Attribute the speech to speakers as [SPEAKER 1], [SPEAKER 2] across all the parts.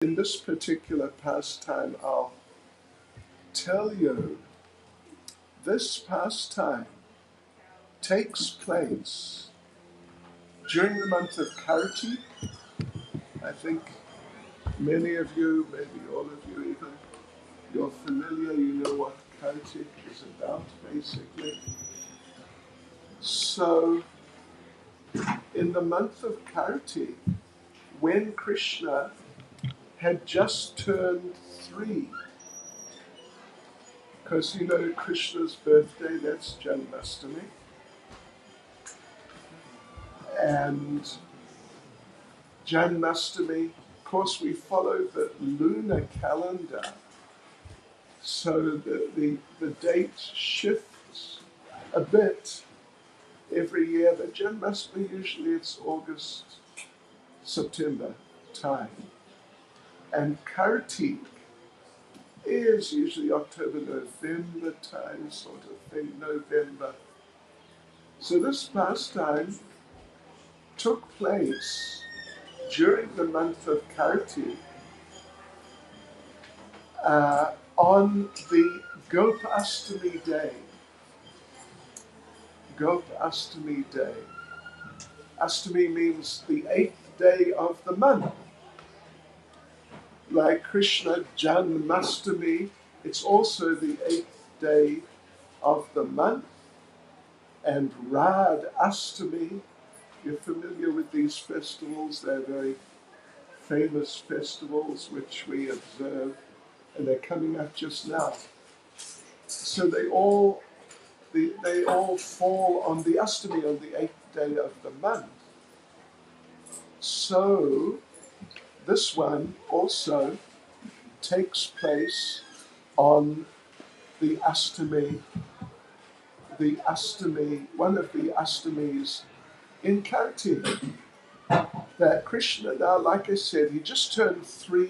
[SPEAKER 1] In this particular pastime, I'll tell you, this pastime takes place during the month of Karti. I think many of you, maybe all of you even, you're familiar, you know what Karti is about, basically. So, in the month of Karti, when Krishna had just turned 3, because you know Krishna's birthday, that's Janmashtami, and Janmashtami, of course we follow the lunar calendar, so the date shifts a bit every year, but Janmashtami usually it's August, September time. And Kartik is usually October, November time, sort of thing, November. So this pastime took place during the month of Karti on the Gopastami day. Gopastami day. Astami means the 8th day of the month. Like Krishna Janmastami, it's also the 8th day of the month. And Radh Astami, you're familiar with these festivals, they're very famous festivals which we observe, and they're coming up just now. So they all fall on the Astami, on the 8th day of the month. So this one also takes place on the Astami, one of the Astamis in Karti. That Krishna, now like I said, he just turned 3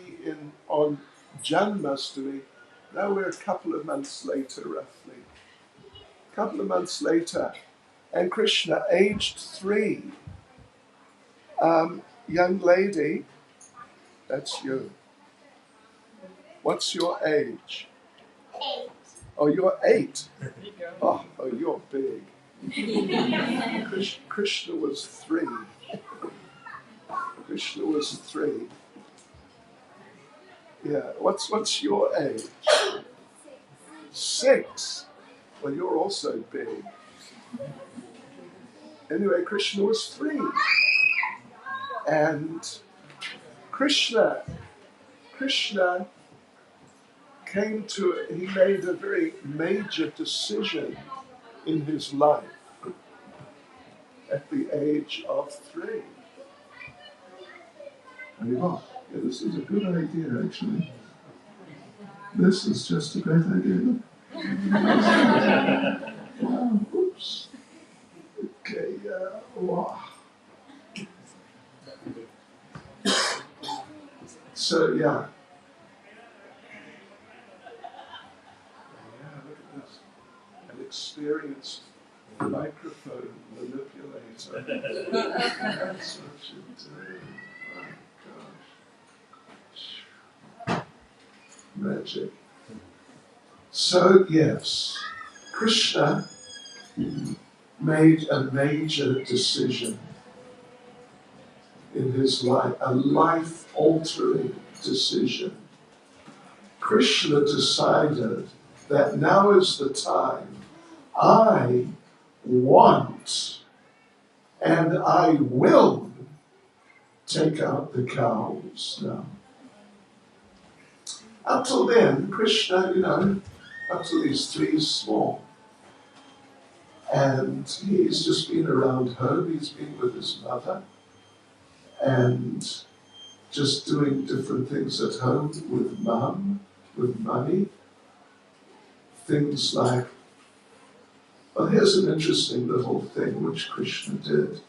[SPEAKER 1] on Janmashtami. Now we're a couple of months later, roughly. A couple of months later. And Krishna, aged 3. Young lady, that's you. What's your age?
[SPEAKER 2] 8.
[SPEAKER 1] Oh, you're 8. Oh, you're big. Krishna was 3. Krishna was 3. Yeah. What's your age? 6. Well, you're also big. Anyway, Krishna was 3. And Krishna he made a very major decision in his life at the age of 3. Yeah, this is a good idea, actually. This is just a great idea. Wow, oops. Okay, wow. So, yeah. Look at this. An experienced microphone manipulator. That's what you do. My gosh. Magic. So, yes, Krishna made a major decision in his life, a life-altering decision. Krishna decided that now is the time. I want and I will take out the cows now. Up till then, Krishna, up till he's 3, he's small. And he's just been around home, he's been with his mother, and just doing different things at home with mum, with mummy. Things like, well, here's an interesting little thing which Krishna did,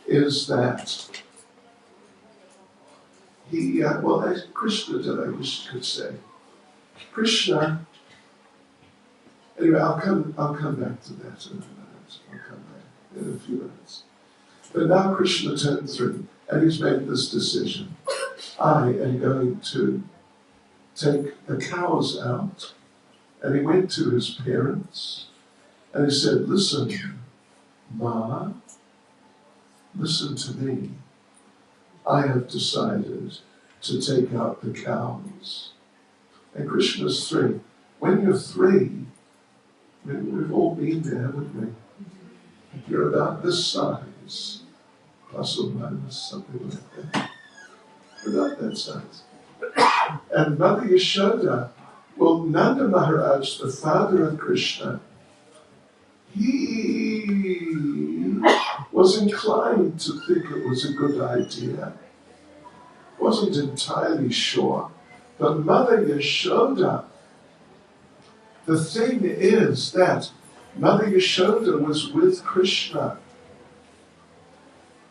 [SPEAKER 1] is that Krishna did, I wish I could say. Krishna, anyway, I'll come back to that in a minute. I'll come back in a few minutes. But now Krishna turned 3, and he's made this decision. I am going to take the cows out. And he went to his parents and he said, listen, Ma, listen to me. I have decided to take out the cows. And Krishna's 3. When you're 3, we've all been there, haven't we? You're about this size, plus or minus, something like that. You're about that size. And Mother Yashoda, well, Nanda Maharaj, the father of Krishna, he was inclined to think it was a good idea. Wasn't entirely sure. But Mother Yashoda, the thing is that Mother Yashoda was with Krishna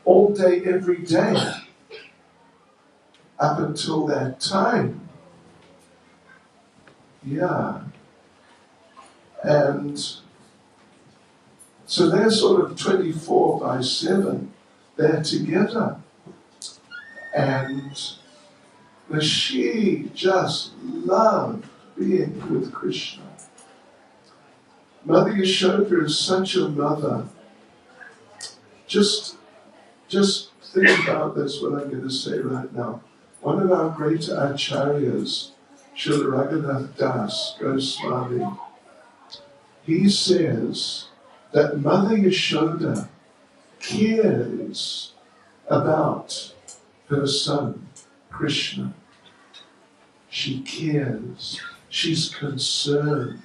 [SPEAKER 1] all day, every day, up until that time. Yeah. And so they're sort of 24/7. They're together. And she just loved being with Krishna. Mother Yashoda is such a mother. Just think about this, what I'm going to say right now. One of our great acharyas, Srila Raghunath Das Goswami, he says that Mother Yashoda cares about her son, Krishna. She cares. She's concerned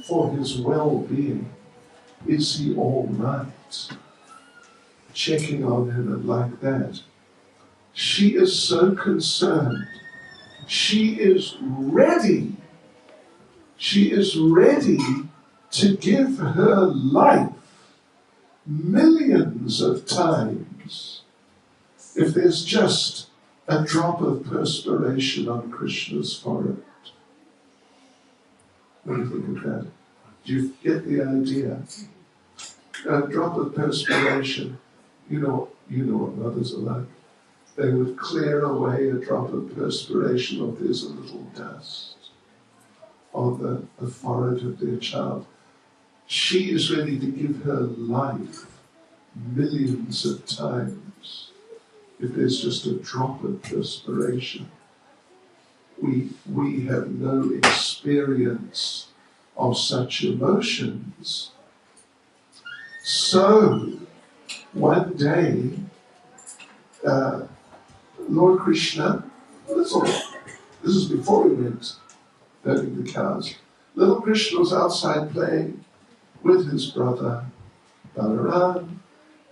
[SPEAKER 1] for his well-being. Is he all right? Checking on him and like that. She is so concerned. She is ready. She is ready to give her life millions of times if there's just a drop of perspiration on Krishna's forehead. What do you think of that? Do you get the idea? A drop of perspiration. You know what mothers are like. They would clear away a drop of perspiration if there's a little dust on the forehead of their child. She is ready to give her life millions of times if there's just a drop of perspiration. We have no experience of such emotions. So, one day, Lord Krishna, this is before we went herding the cows. Little Krishna was outside playing with his brother Balaram,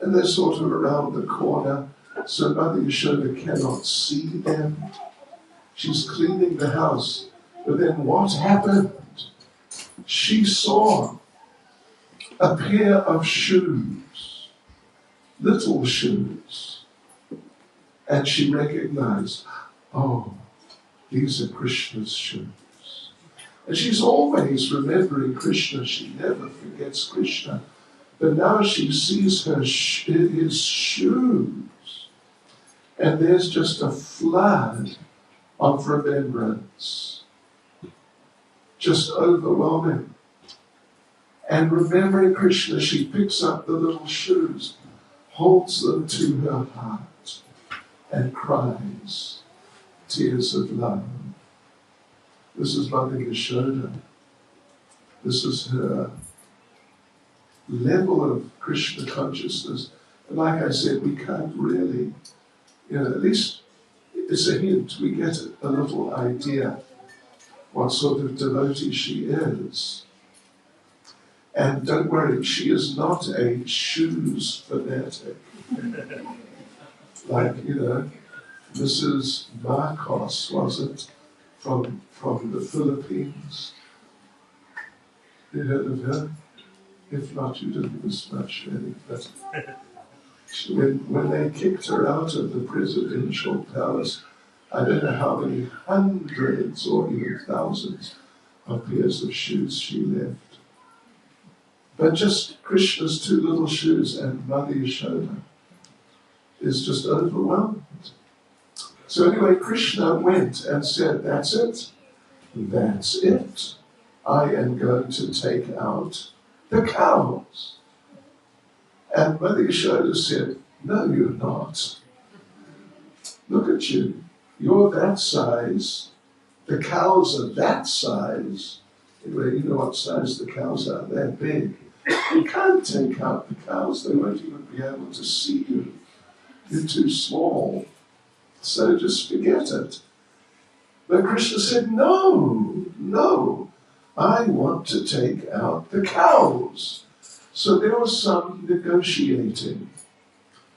[SPEAKER 1] and they're sort of around the corner, so Mother Yashoda cannot see them. She's cleaning the house, but then what happened? She saw a pair of shoes, little shoes, and she recognized, oh, these are Krishna's shoes. And she's always remembering Krishna. She never forgets Krishna. But now she sees his shoes, and there's just a flood of remembrance. Just overwhelming. And remembering Krishna, she picks up the little shoes, holds them to her heart, and cries tears of love. This is Mother Yashoda. This is her level of Krishna consciousness. And like I said, we can't really, at least it's a hint. We get a little idea what sort of devotee she is. And don't worry, she is not a shoes fanatic. Like, Mrs. Marcos, was it, from the Philippines? You heard of her? If not, you didn't miss much, really. But when they kicked her out of the presidential palace, I don't know how many hundreds or even thousands of pairs of shoes she left. But just Krishna's two little shoes and Mother Yashoda is just overwhelmed. So anyway, Krishna went and said, that's it. That's it. I am going to take out the cows. And Mother Yashoda said, no, you're not. Look at you. You're that size. The cows are that size. Anyway, you know what size the cows are. They're big. You can't take out the cows. They won't even be able to see you. You're too small. So just forget it. But Krishna said, no, no. I want to take out the cows. So there was some negotiating.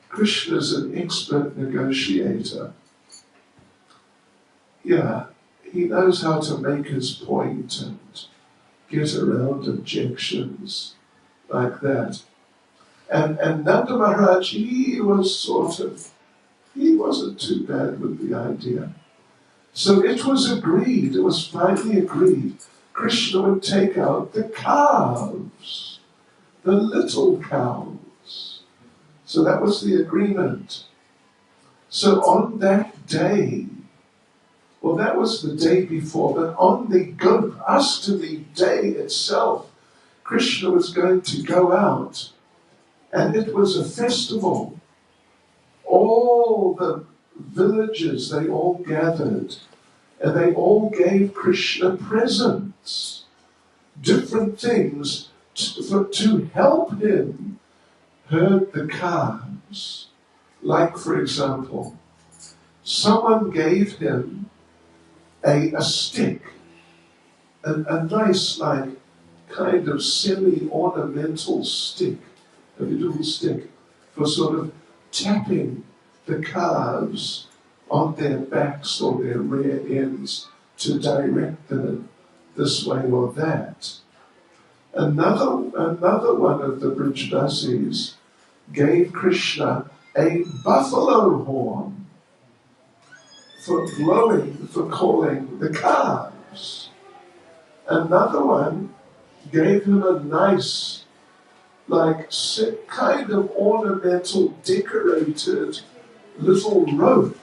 [SPEAKER 1] Krishna's an expert negotiator. Yeah, he knows how to make his point and get around objections like that. And Nanda Maharaj, he wasn't too bad with the idea. So it was agreed, it was finally agreed, Krishna would take out the calves, the little cows. So that was the agreement. So on that day, well, that was the day before, but on the Gopastami day itself, Krishna was going to go out, and it was a festival. All the villages, they all gathered, and they all gave Krishna presents, different things to help him herd the calves. Like, for example, someone gave him a stick, a nice, like, kind of semi-ornamental stick, a little stick, for sort of tapping the calves on their backs or their rear ends to direct them this way or that. Another one of the Brijvasis gave Krishna a buffalo horn for blowing, for calling the calves. Another one gave him a nice, like, kind of ornamental, decorated little rope.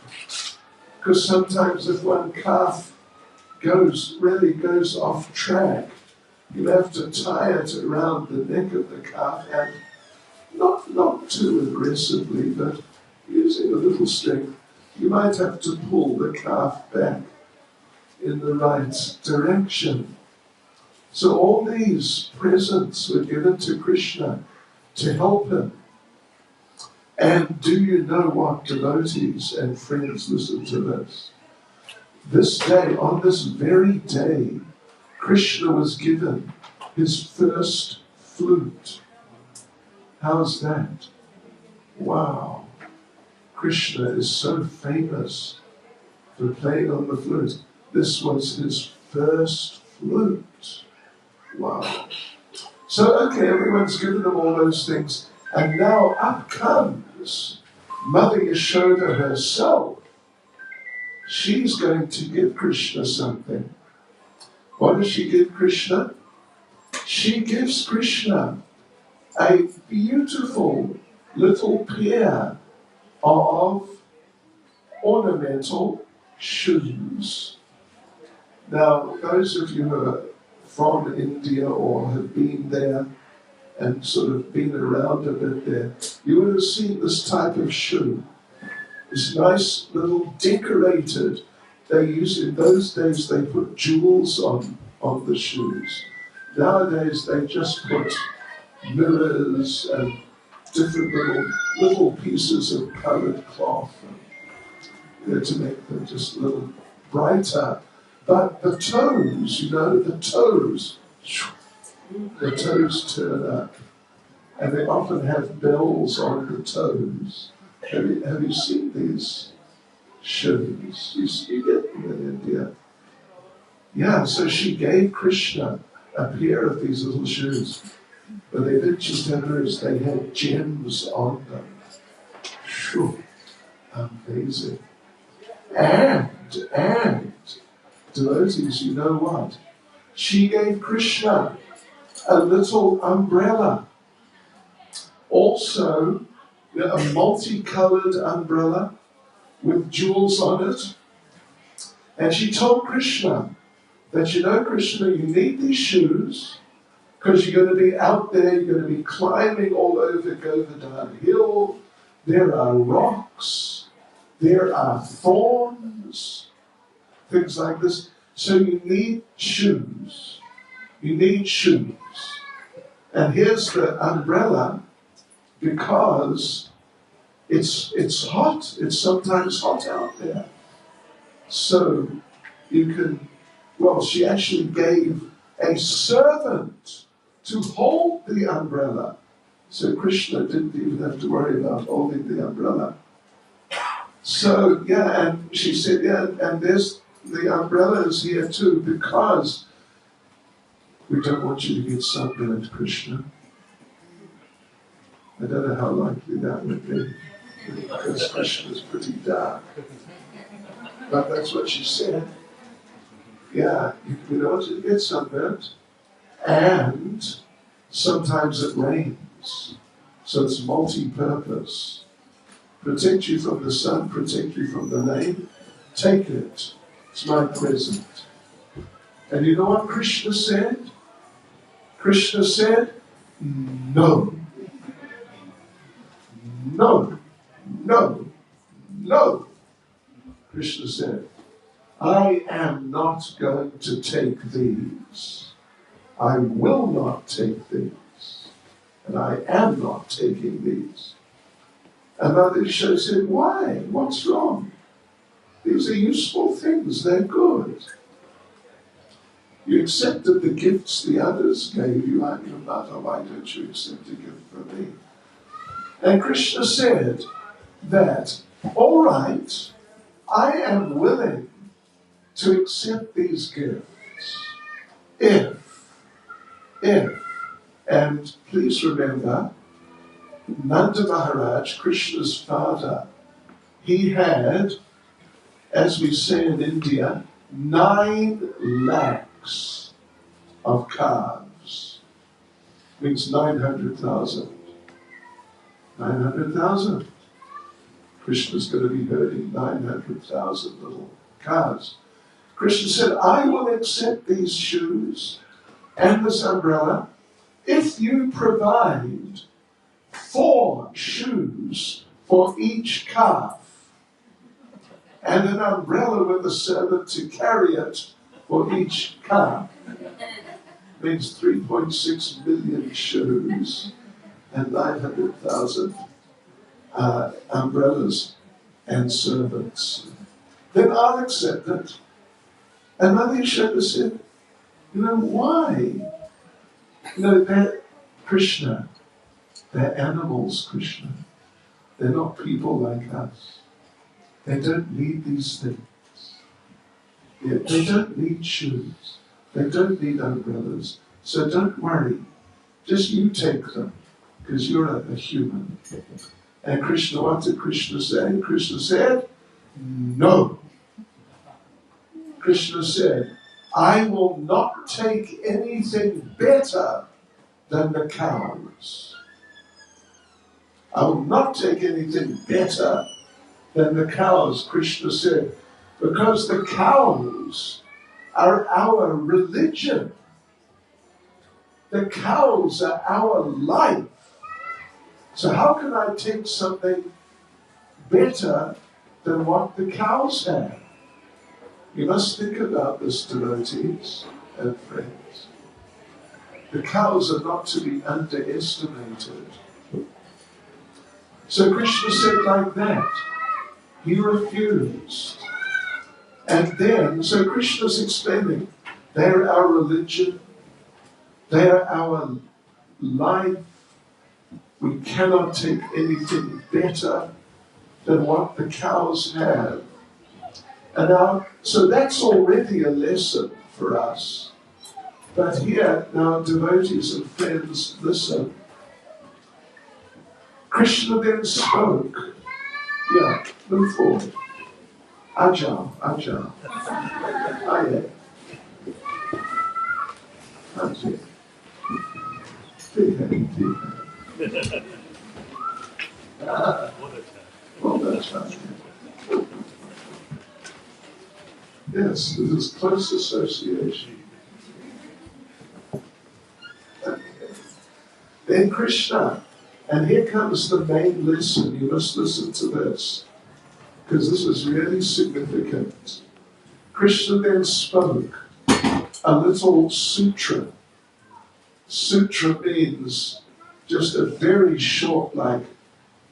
[SPEAKER 1] Because sometimes if one calf really goes off track, you have to tie it around the neck of the calf, and not too aggressively, but using a little strength, you might have to pull the calf back in the right direction. So all these presents were given to Krishna to help him. And do you know what, devotees and friends, listen to this. This day, on this very day, Krishna was given his first flute. How's that? Wow. Krishna is so famous for playing on the flute. This was his first flute. Wow. So, okay, everyone's given them all those things. And now up comes Mother Yashoda herself. She's going to give Krishna something. What does she give Krishna? She gives Krishna a beautiful little pair of ornamental shoes. Now, those of you who are from India or have been there and sort of been around a bit there, you would have seen this type of shoe. This nice little decorated. They used, in those days, they put jewels on the shoes. Nowadays, they just put mirrors and different little pieces of colored cloth, to make them just a little brighter. But the toes, the toes turn up, and they often have bells on the toes. Have you seen these shoes? You get them in India. Yeah, so she gave Krishna a pair of these little shoes. But they didn't just have hers, they had gems on them. Phew, amazing. And, devotees, you know what? She gave Krishna a little umbrella. Also, a multicolored umbrella. with jewels on it. And she told Krishna that, you know, Krishna, you need these shoes because you're going to be out there, you're going to be climbing all over Govardhan Hill. There are rocks, there are thorns, things like this. So you need shoes. You need shoes. And here's the umbrella, because it's hot. It's sometimes hot out there. So you can, well, she actually gave a servant to hold the umbrella. So Krishna didn't even have to worry about holding the umbrella. So, yeah, and she said, yeah, and there's the umbrella is here too, because we don't want you to get sunburned, Krishna. I don't know how likely that would be, because Krishna's pretty dark. But that's what she said. Yeah, we don't want you to get sunburned. And sometimes it rains. So it's multi-purpose. Protect you from the sun, protect you from the rain. Take it. It's my present. And you know what Krishna said? Krishna said, no. No. No. No. Krishna said, I am not going to take these. I will not take these. And I am not taking these. And Mother Yashoda said, why? What's wrong? These are useful things. They're good. You accepted the gifts the others gave you. I'm your mother. Why don't you accept a gift from me? And Krishna said that, all right, I am willing to accept these gifts if, and please remember, Nanda Maharaj, Krishna's father, he had, as we say in India, 9 lakhs of calves. Means 900,000. 900,000. Krishna's going to be herding 900,000 little calves. Krishna said, I will accept these shoes and this umbrella if you provide 4 shoes for each calf and an umbrella with a servant to carry it for each calf. Means 3.6 million shoes and 900,000 umbrellas and servants. Then I'll accept it. And Mother Yashoda said, you know, why? You know, they're Krishna. They're animals, Krishna. They're not people like us. They don't need these things. Yeah, they don't need shoes. They don't need umbrellas. So don't worry. Just you take them, because you're a human. And Krishna, what did Krishna say? Krishna said, no. Krishna said, I will not take anything better than the cows. I will not take anything better than the cows, Krishna said, because the cows are our religion. The cows are our life. So how can I take something better than what the cows have? You must think about this, devotees and friends. The cows are not to be underestimated. So Krishna said like that. He refused. And then, so Krishna's explaining, they're our religion, they're our life. We cannot take anything better than what the cows have. And now, so that's already a lesson for us. But here, now devotees and friends, listen. Krishna then spoke. Yeah, move forward. Ajahn. Aye. That's it. Well, that's right. Yes, there's close association. Okay. Then Krishna. And here comes the main lesson. You must listen to this, because this is really significant. Krishna then spoke a little sutra. Sutra means just a very short, like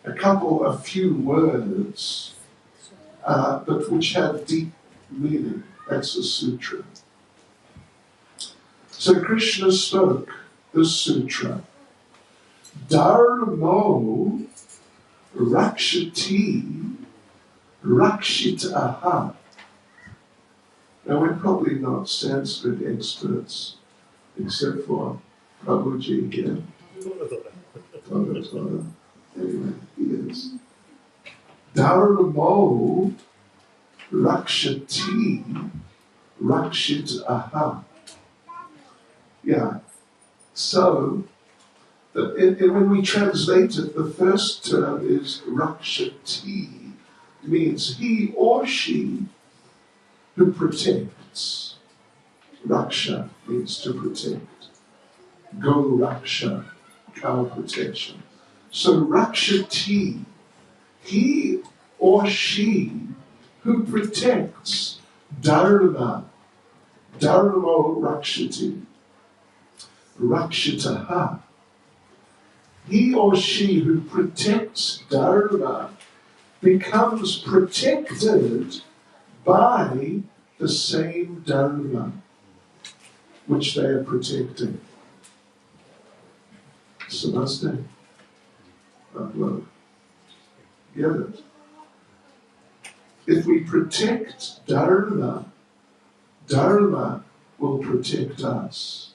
[SPEAKER 1] a few words, but which have deep meaning. That's a sutra. So Krishna spoke this sutra. Dharmo rakshati rakshitaha. Now we're probably not Sanskrit experts, except for Prabhuji here. Anyway, he is. Dharmo rakshati rakshitaha. Yeah. So, when we translate it, the first term is rakshati, means he or she who protects. Raksha means to protect. Go raksha, cow protection. So rakshati, he or she who protects. Dharma, dharmo rakshati. Rakshitaha. He or she who protects dharma becomes protected by the same dharma which they are protecting. Namaste. Upload. Get it? If we protect dharma, dharma will protect us.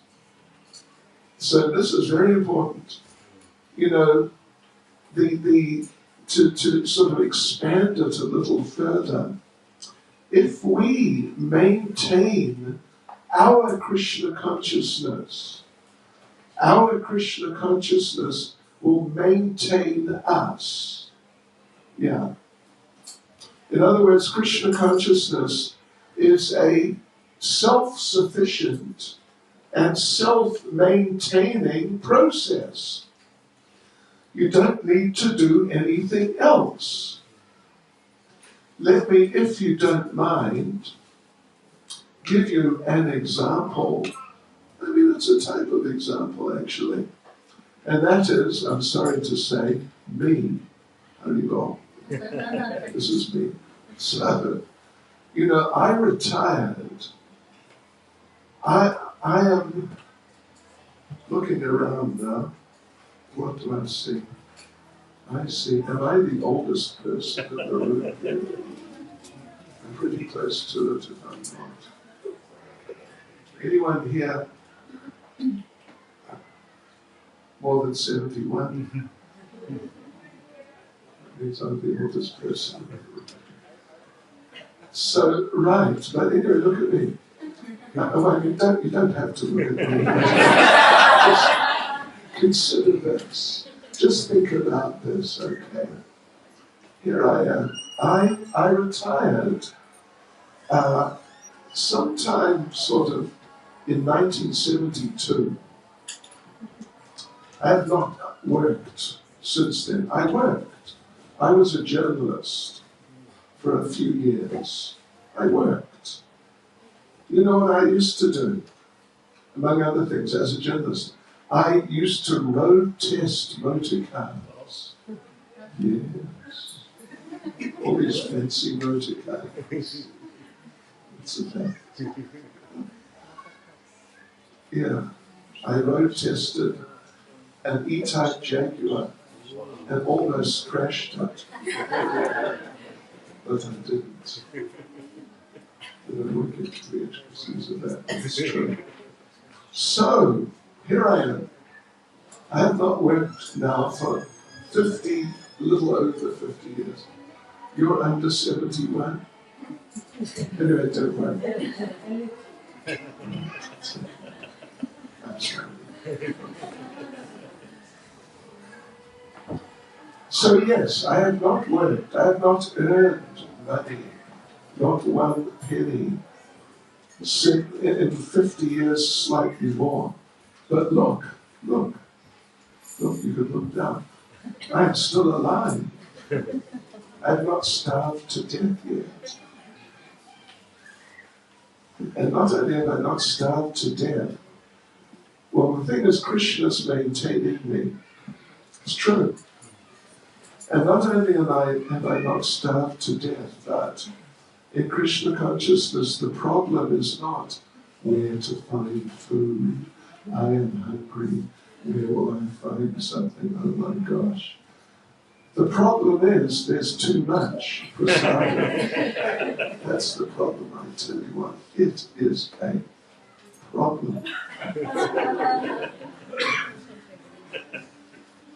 [SPEAKER 1] So this is very important. You know, to sort of expand it a little further, if we maintain our Krishna consciousness will maintain us. Yeah. In other words, Krishna consciousness is a self-sufficient and self-maintaining process. You don't need to do anything else. Let me, if you don't mind, give you an example. I mean, it's a type of example, actually. And that is, I'm sorry to say, me. Haribol. This is me. So, you know, I retired. I am looking around now. What do I see? I see, am I the oldest person in the room? I'm pretty close to it if I'm not. Anyone here more than 71? Means I'm the oldest person in the room. So, right, but anyway, look at me. I mean, you don't have to look at me. Just consider this. Just think about this, okay? Here I am. I retired sometime sort of in 1972. I have not worked since then. I worked. I was a journalist for a few years. I worked. You know what I used to do? Among other things, as a journalist, I used to road test motor cars. Yes. All these fancy motor cars. It's a fact. Yeah. I road tested an E-Type Jaguar and almost crashed it. But I didn't. There are wicked reactions of that. It's true. So, here I am. I have not worked now for a little over 50 years. You're under 71? Anyway, don't worry. That's right. So yes, I have not worked. I have not earned money, not one penny in 50 years, slightly more. But look, you could look down. I'm still alive. I've not starved to death yet. And not only have I not starved to death, well, the thing is, Krishna's maintaining me. It's true. And not only have I not starved to death, but in Krishna consciousness, the problem is not where to find food. I am hungry. Where will I find something? Oh my gosh. The problem is there's too much prasadam. That's the problem, I tell you what. It is a problem.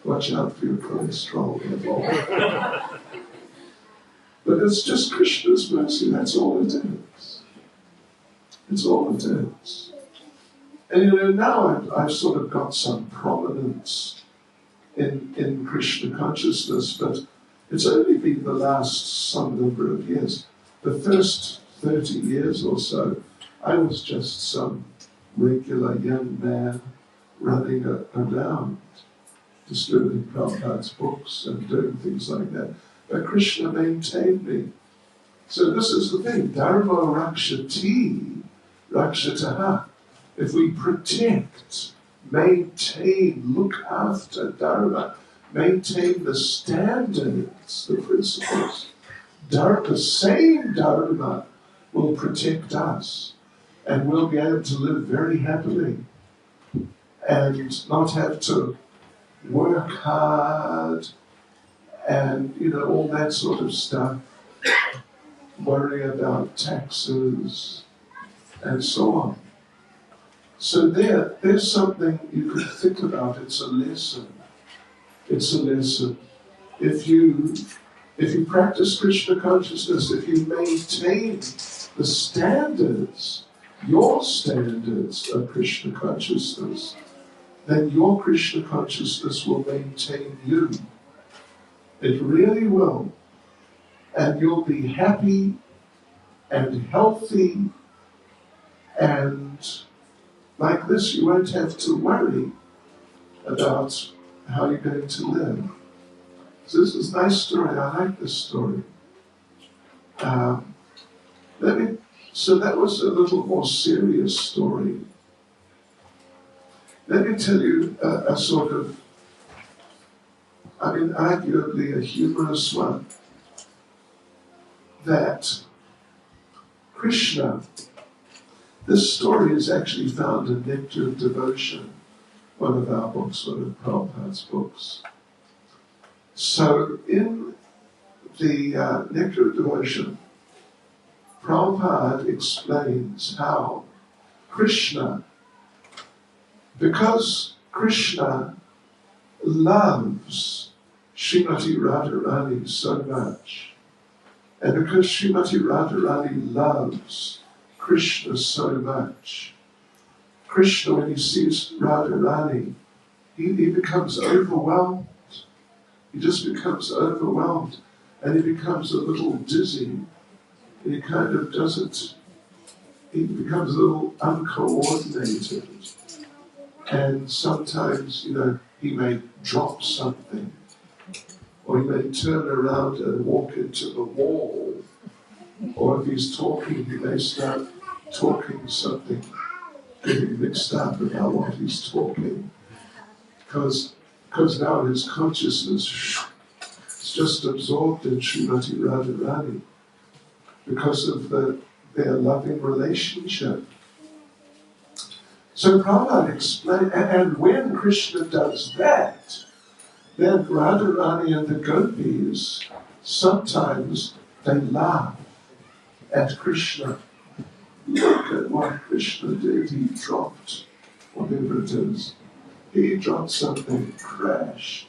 [SPEAKER 1] Watch out for your cholesterol level. But it's just Krishna's mercy, that's all it is. It's all it is. And now I've sort of got some prominence in Krishna consciousness, but it's only been the last some number of years. The first 30 years or so, I was just some regular young man running around, distributing Prabhupada's books and doing things like that. But Krishna maintained me. So this is the thing, Dharma rakshati, rakshataha. If we protect, maintain, look after Dharma, maintain the standards, the principles, Dharma, same Dharma will protect us, and we'll be able to live very happily and not have to work hard and, all that sort of stuff, worry about taxes and so on. So there's something you could think about. It's a lesson. It's a lesson. If you practice Krishna consciousness, if you maintain the standards, your standards of Krishna consciousness, then your Krishna consciousness will maintain you. It really will. And you'll be happy and healthy, and like this, you won't have to worry about how you're going to live. So this is a nice story. I like this story. So that was a little more serious story. Let me tell you a sort of, arguably a humorous one, that Krishna, this story is actually found in Nectar of Devotion, one of our books, one of Prabhupada's books. So in the Nectar of Devotion, Prabhupada explains how Krishna, because Krishna loves Srimati Radharani so much, and because Srimati Radharani loves Krishna so much, Krishna, when he sees Radharani, he becomes overwhelmed. He just becomes overwhelmed, and he becomes a little dizzy. And he kind of he becomes a little uncoordinated. And sometimes, he may drop something, or he may turn around and walk into the wall, or if he's talking, he may start talking something, getting mixed up about what he's talking, because now his consciousness is just absorbed in Srimati Radharani because of their loving relationship. So Prabhupada explained, and when Krishna does that, then Radharani and the gopis, sometimes they laugh at Krishna. Look at what Krishna did. He dropped whatever it is. He dropped something, crash.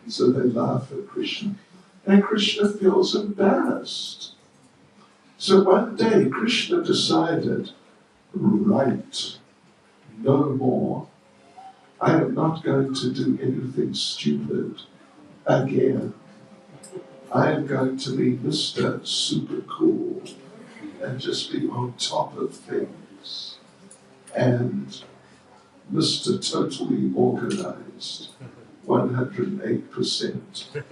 [SPEAKER 1] So they laugh at Krishna. And Krishna feels embarrassed. So one day Krishna decided, right, no more. I am not going to do anything stupid again. I am going to be Mr. Super Cool and just be on top of things. And Mr. Totally Organized, 108%.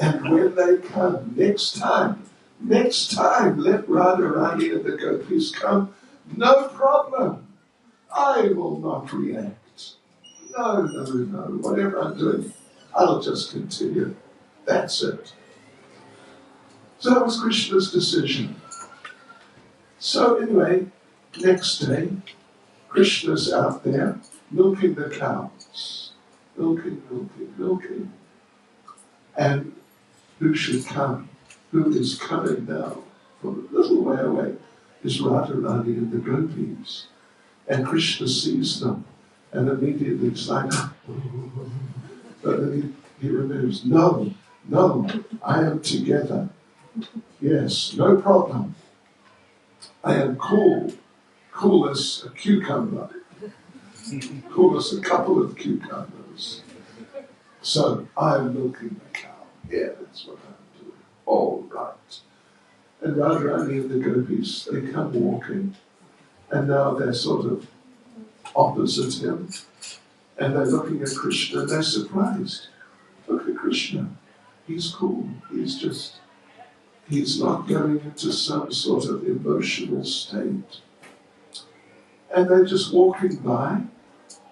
[SPEAKER 1] And when they come, next time, let Radharani and the gopis come, no problem. I will not react. No, whatever I'm doing, I'll just continue. That's it. So that was Krishna's decision. So anyway, next day, Krishna's out there milking the cows. Milking. And who should come? Who is coming now from a little way away is Radharani and the gopis. And Krishna sees them and immediately it's like, but then he remembers, no, I am together. Yes, no problem. I am cool as a cucumber, cool as a couple of cucumbers. So I'm milking the cow. Yeah, that's what I'm doing. All right. And Radharani and the gopis, they come walking, and now they're sort of opposite him, and they're looking at Krishna, and they're surprised. Look at Krishna. He's cool. He's not going into some sort of emotional state. And they're just walking by,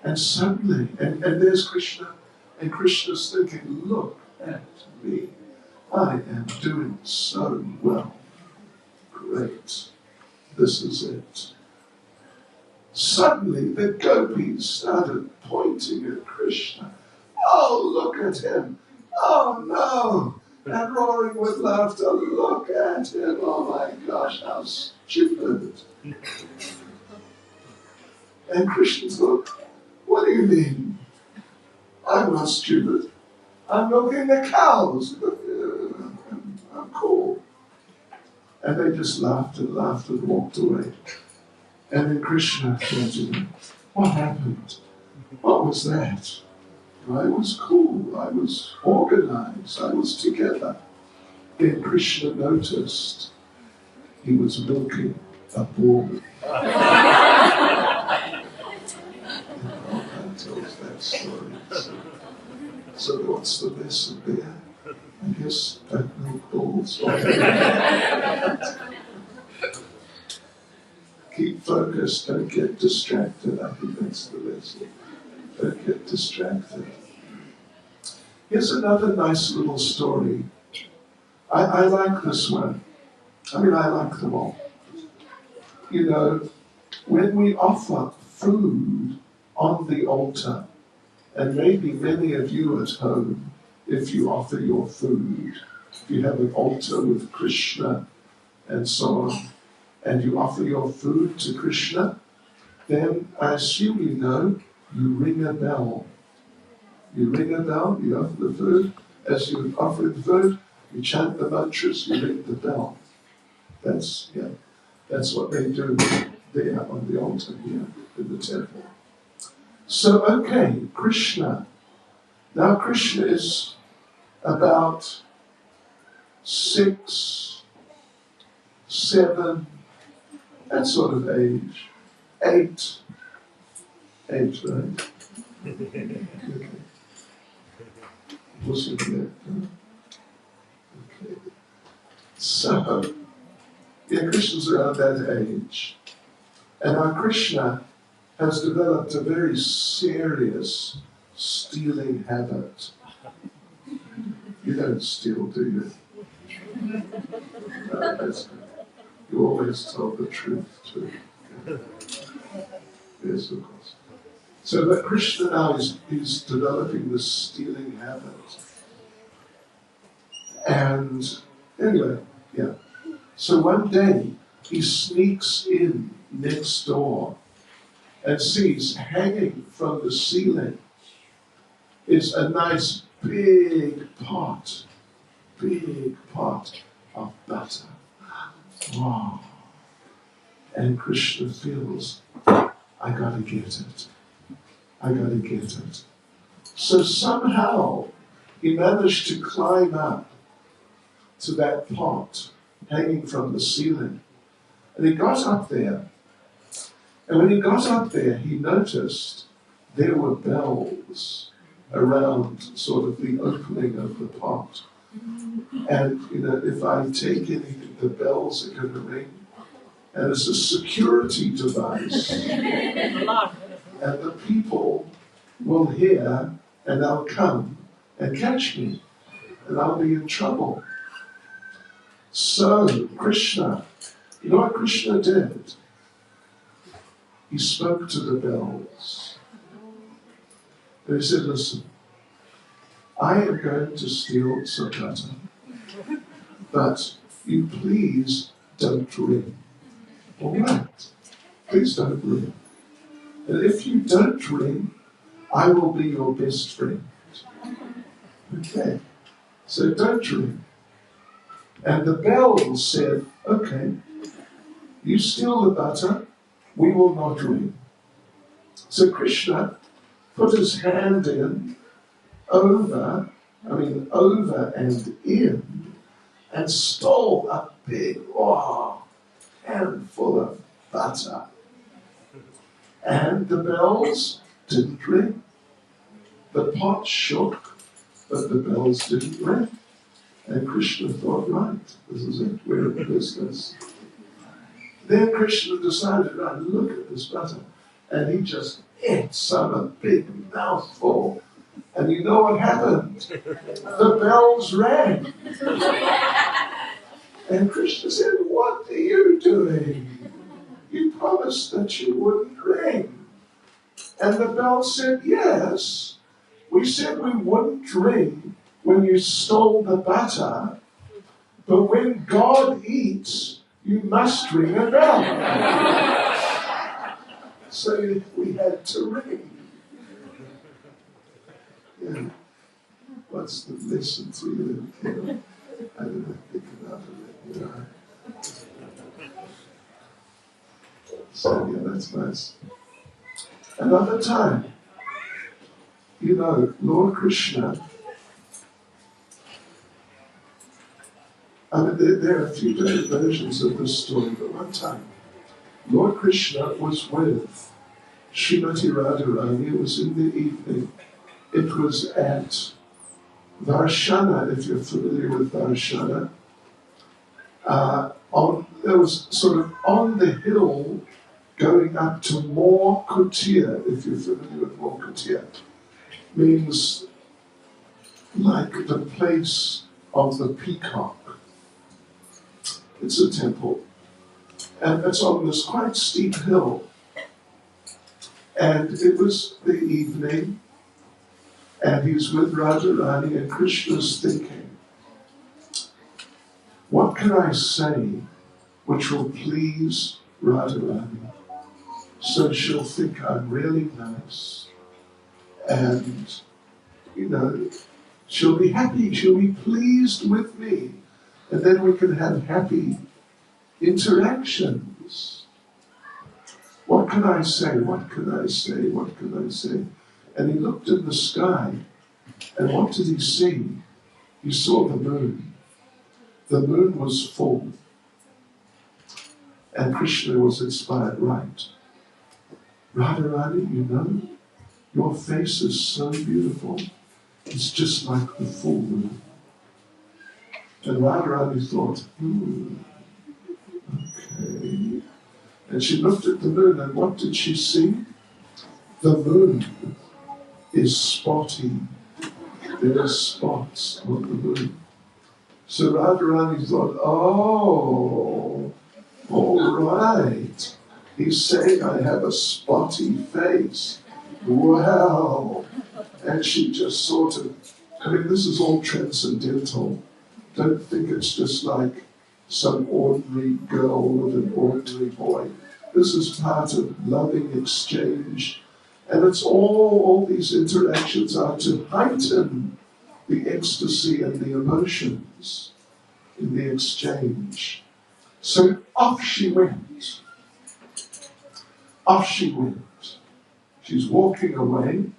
[SPEAKER 1] and suddenly, and there's Krishna, and Krishna's thinking, look at me. I am doing so well. Great. This is it. Suddenly, the gopis started pointing at Krishna. Oh, look at him. Oh, no. And roaring with laughter, look at him. Oh, my gosh, how stupid. And Krishna thought, what do you mean? I'm not stupid. I'm milking the cows. I'm cool. And they just laughed and walked away. And then Krishna said to them, what happened? What was that? I was cool. I was organized. I was together. Then Krishna noticed he was milking a bull. Tells that story. So what's the lesson there? I guess don't milk bulls. Keep focused, don't get distracted. I think that's the lesson. Don't get distracted. Here's another nice little story. I like this one. I like them all. You know, when we offer food on the altar, and maybe many of you at home, if you offer your food, if you have an altar with Krishna and so on, and you offer your food to Krishna, then I assume you know, you ring a bell. You ring a bell, you offer the food. As you offer the food, you chant the mantras, you ring the bell. That's what they do there on the altar here in the temple. So, okay, Krishna. Now Krishna is about 6, 7, that sort of age. 8, right? Okay. Wasn't there? Okay. So, Krishna's around that age. And our Krishna has developed a very serious stealing habit. You don't steal, do you? No, that's good. You always tell the truth too. Yes, of course. So that Krishna now is developing this stealing habit. And anyway, yeah. So one day he sneaks in next door and sees hanging from the ceiling is a nice big pot of butter. Wow. And Krishna feels, I gotta get it. So somehow he managed to climb up to that pot hanging from the ceiling. And he got up there. And when he got up there, he noticed there were bells around sort of the opening of the pot. And, if I take anything, the bells are going to ring. And it's a security device. And the people will hear and they'll come and catch me. And I'll be in trouble. So, Krishna, you know what Krishna did? He spoke to the bells. And he said, listen, I am going to steal some butter, but you please don't ring. All right, please don't ring. And if you don't ring, I will be your best friend. Okay, so don't ring. And the bells said, okay, you steal the butter, we will not ring. So Krishna put his hand in, over and in, and stole a big handful of butter. And the bells didn't ring. The pot shook, but the bells didn't ring. And Krishna thought, right, this is it, we're in business. Then Krishna decided, right, look at this butter. And he just ate a big mouthful. And you know what happened? The bells rang. And Krishna said, what are you doing? You promised that you wouldn't ring. And the bells said, yes, we said we wouldn't ring when you stole the butter, but when God eats, you must ring a bell. So we had to ring. Yeah. What's the lesson for you? I didn't think about it. So yeah, that's nice. Another time, Lord Krishna, there are a few different versions of this story, but one time, Lord Krishna was with Srimati Radharani. It was in the evening. It was at Varshana, if you're familiar with Varshana. It was sort of on the hill going up to More Kutir, if you're familiar with More Kutir. Means like the place of the peacock. It's a temple. And it's on this quite steep hill. And it was the evening, and he's with Radharani, and Krishna's thinking, what can I say which will please Radharani? So she'll think I'm really nice, and, she'll be happy, she'll be pleased with me, and then we can have happy interactions. What can I say? What can I say? What can I say? And he looked in the sky, and what did he see? He saw the moon. The moon was full. And Krishna was inspired, right? Radharani, your face is so beautiful. It's just like the full moon. And Radharani thought, okay. And she looked at the moon, and what did she see? The moon is spotty. There are spots on the moon. So Radharani thought, oh, all right. He's saying I have a spotty face. Wow. And she just sort of, this is all transcendental. Don't think it's just like some ordinary girl with an ordinary boy. This is part of loving exchange. And it's all these interactions are to heighten the ecstasy and the emotions in the exchange. So off she went. Off she went. She's walking away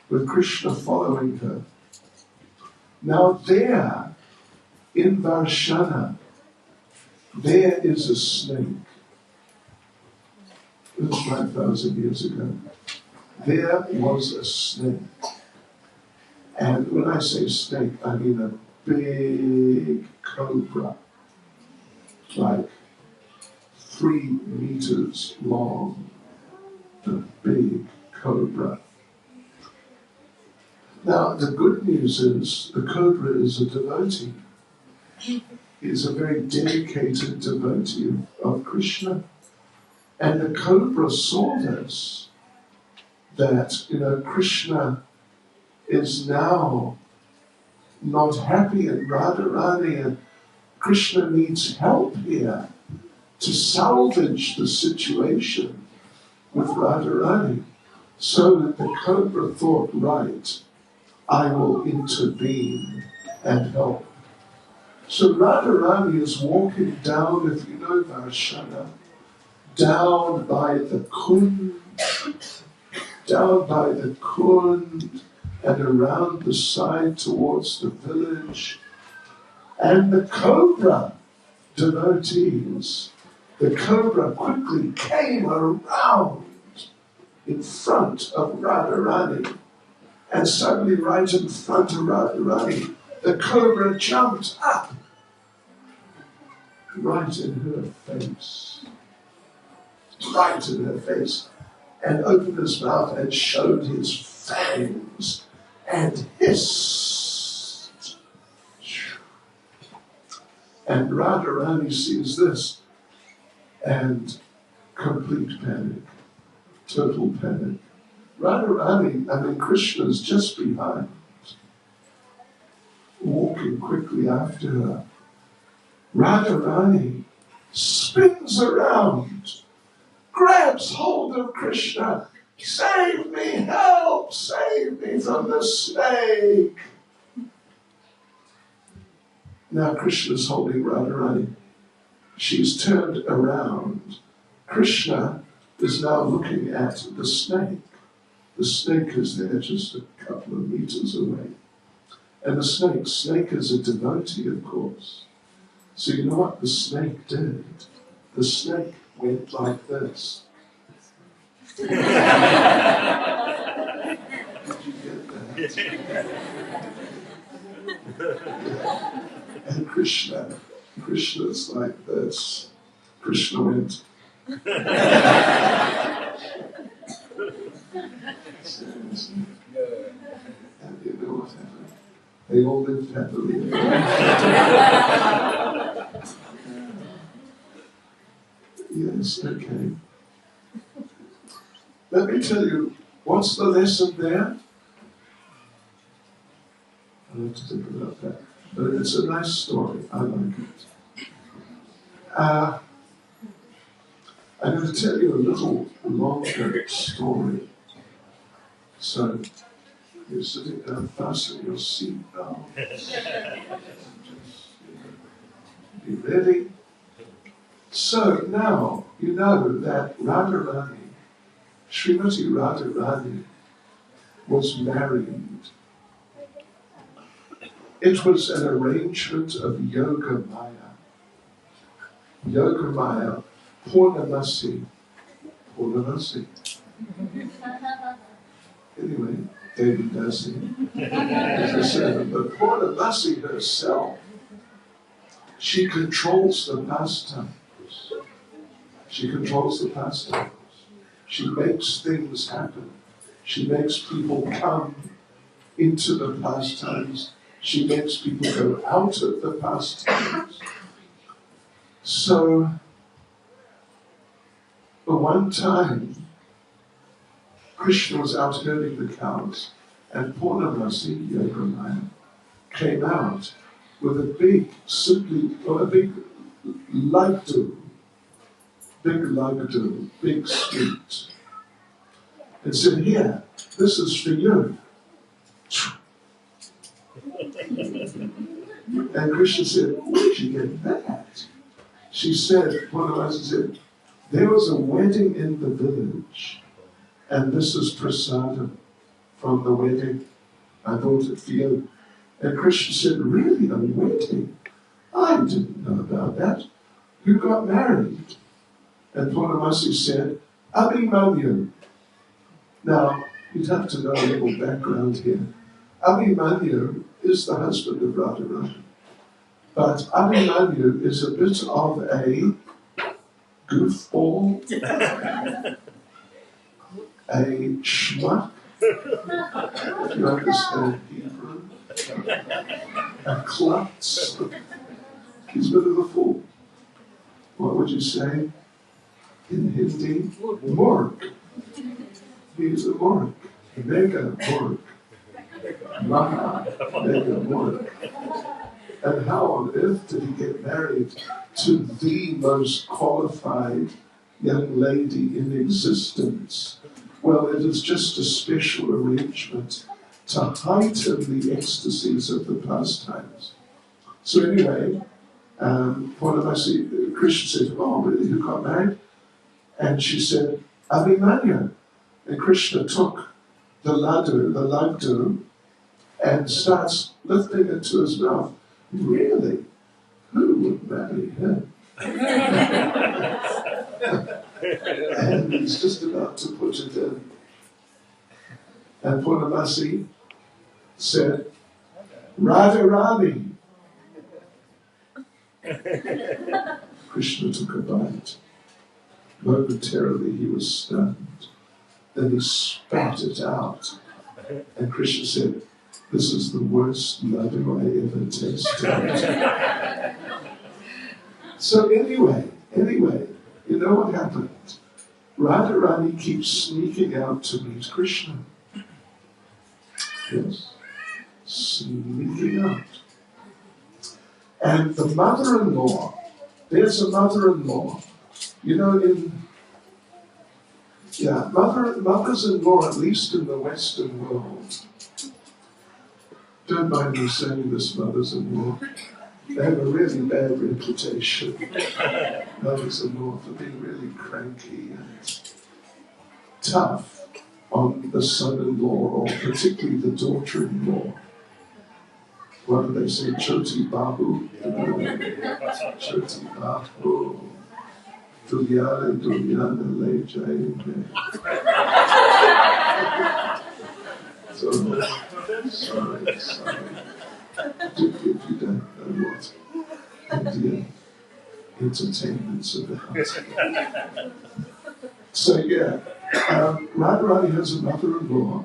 [SPEAKER 1] with Krishna following her. Now there, in Varshana, there is a snake. It was 5,000 years ago. There was a snake. And when I say snake, I mean a big cobra, like 3 meters long, a big cobra. Now, the good news is the cobra is a devotee. He is a very dedicated devotee of Krishna. And the cobra saw this, that, Krishna is now not happy in Radharani, and Krishna needs help here to salvage the situation with Radharani. So that the cobra thought, right, I will intervene and help. So Radharani is walking down, if you know Varshana, down by the Kund, and around the side towards the village. And the cobra devotees, the cobra quickly came around in front of Radharani. And suddenly, right in front of Radharani, the cobra jumped up right in her face. Right in her face. And opened his mouth and showed his fangs and hissed. And Radharani sees this and complete panic, total panic. Radharani, Krishna's just behind, walking quickly after her. Radharani spins around, grabs hold of Krishna. Save me, help, save me from the snake. Now Krishna's holding Radharani. She's turned around. Krishna is now looking at the snake. The snake is there just a couple of meters away. And the snake is a devotee, of course. So you know what the snake did? The snake went like this. Did you get that? And Krishna's like this. Krishna went. And you know what happened? They all lived happily. Yes, okay. Let me tell you, what's the lesson there? I have to think about that. But it's a nice story. I like it. I'm going to tell you a little longer story. So, you're sitting down, fasten your seat now. Be ready. So now, you know that Radharani, Srimati Radharani, was married. It was an arrangement of Yoga Maya. Yoga Maya, Purnamasi. Anyway, David Dasi is a servant. But Purnamasi herself, she controls the pastimes. She controls the pastimes. She makes things happen. She makes people come into the pastimes. She makes people go out of the pastimes. So, one time, Krishna was out herding the cows, and Purnamasi, Yogamaya, came out with a big laddu, big sweet, and said, "Here, this is for you." And Krishna said, "Where did you get that?" She said, Purnamasi said, "There was a wedding in the village, and this is prasadam from the wedding. I bought it for you." And Krishna said, "Really, a wedding? I didn't know about that. who got married? And Purnamasi said, Abhimanyu. Now, you'd have to know a little background here. Abhimanyu is the husband of Radharani. But Abhimanyu is a bit of a goofball, a schmuck, if you understand Hebrew, a klutz. He's a bit of a fool. What would you say in Hindi? Mork. He's a mork. Mega mork. Maha mega mork. And how on earth did he get married to the most qualified young lady in existence? Well, it is just a special arrangement to heighten the ecstasies of the pastimes. So anyway, Purnamasi, Krishna said, oh, really, who got married? And she said, Abhimanyu. And Krishna took the laddu, and starts lifting it to his mouth. Really? Who would marry him? And he's just about to put it in. And Purnamasi said, Radharani. Krishna took a bite. Momentarily he was stunned. Then he spat it out. And Krishna said, this is the worst laddu I ever tasted. So anyway, you know what happened? Radharani keeps sneaking out to meet Krishna. Yes? Sneaking out. And the mother-in-law, there's a mother-in-law, you know, mothers-in-law, at least in the Western world, don't mind me saying this, mothers-in-law, they have a really bad reputation. Mothers-in-law for being really cranky and tough on the son-in-law, or particularly the daughter-in-law. What do they say? Choti Babu. Choti Babu. Dunyana le jayenge. Sorry. If you don't know what Indian entertainment's about. So yeah, Radharani has a mother-in-law,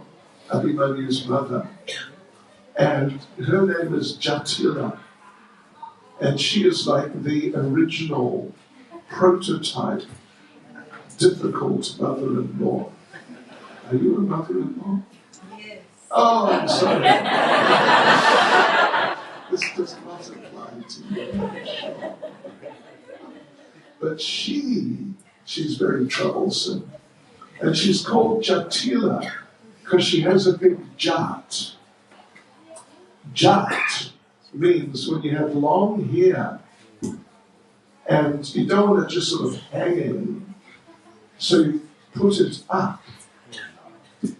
[SPEAKER 1] Abhimanyu's mother, and her name is Jatila, and she is like the original prototype difficult mother-in-law. Are you a mother-in-law?
[SPEAKER 2] Yes.
[SPEAKER 1] Oh, I'm sorry. This does not apply to you. But she's very troublesome. And she's called Jatila because she has a big jat. Jat means when you have long hair and you don't want it just sort of hanging, so you put it up.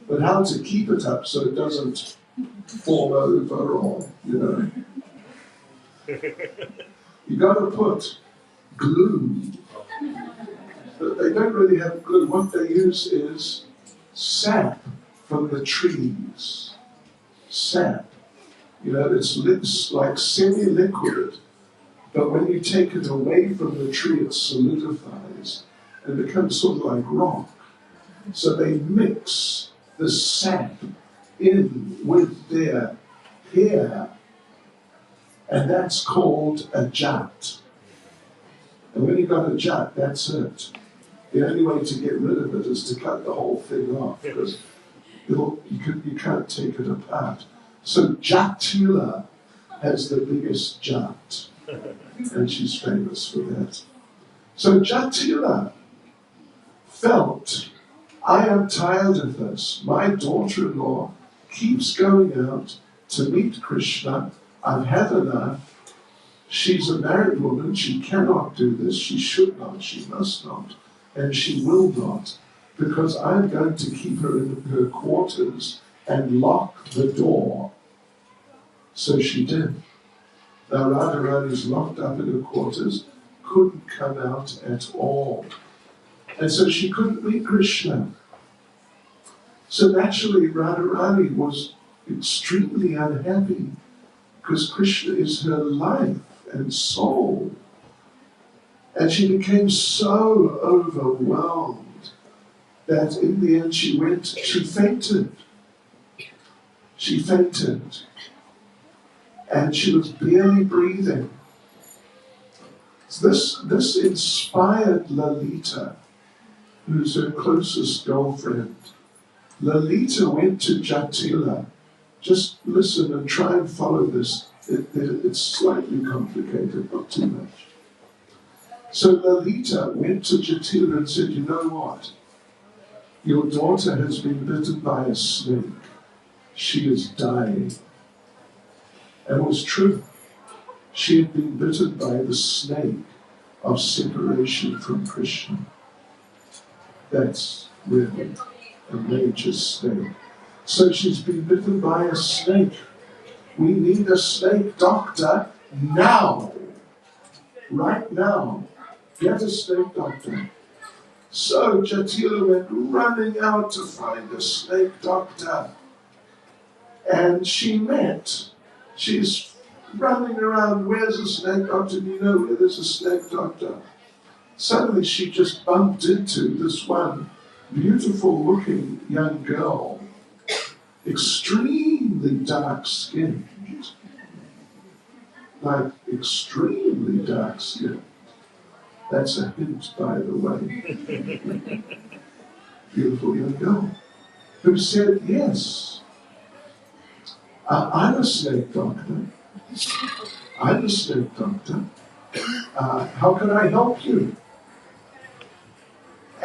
[SPEAKER 1] But how to keep it up so it doesn't fall over, or, you know. You got to put glue. But they don't really have glue. What they use is sap from the trees. Sap. You know, it's like semi-liquid, but when you take it away from the tree, it solidifies and becomes sort of like rock. So they mix the sap in with their hair, and that's called a jat. And when you've got a jat, that's it. The only way to get rid of it is to cut the whole thing off, because you can't take it apart. So Jatila has the biggest jat, and she's famous for that. So Jatila felt, I am tired of this. My daughter-in-law keeps going out to meet Krishna. I've had enough. She's a married woman. She cannot do this. She should not. She must not. And she will not, because I'm going to keep her in her quarters and lock the door. So she did. Now Radharani is locked up in her quarters. couldn't come out at all. And so she couldn't meet Krishna. So naturally, Radharani was extremely unhappy because Krishna is her life and soul. And she became so overwhelmed that in the end she fainted. She fainted. And she was barely breathing. This inspired Lalita, who's her closest girlfriend. Lalita went to Jatila. Just listen and try and follow this. It's slightly complicated, not too much. So Lalita went to Jatila and said, you know what? Your daughter has been bitten by a snake. She is dying. And it was true. She had been bitten by the snake of separation from Krishna. That's really a major snake. So she's been bitten by a snake. We need a snake doctor now. Right now. Get a snake doctor. So Jatila went running out to find a snake doctor. And she's running around, where's a snake doctor? Do you know where there's a snake doctor? Suddenly she just bumped into this one beautiful looking young girl, extremely dark skinned. Like extremely dark skinned. That's a hint, by the way. Beautiful young girl who said, yes, I'm a snake doctor. I'm a snake doctor. How can I help you?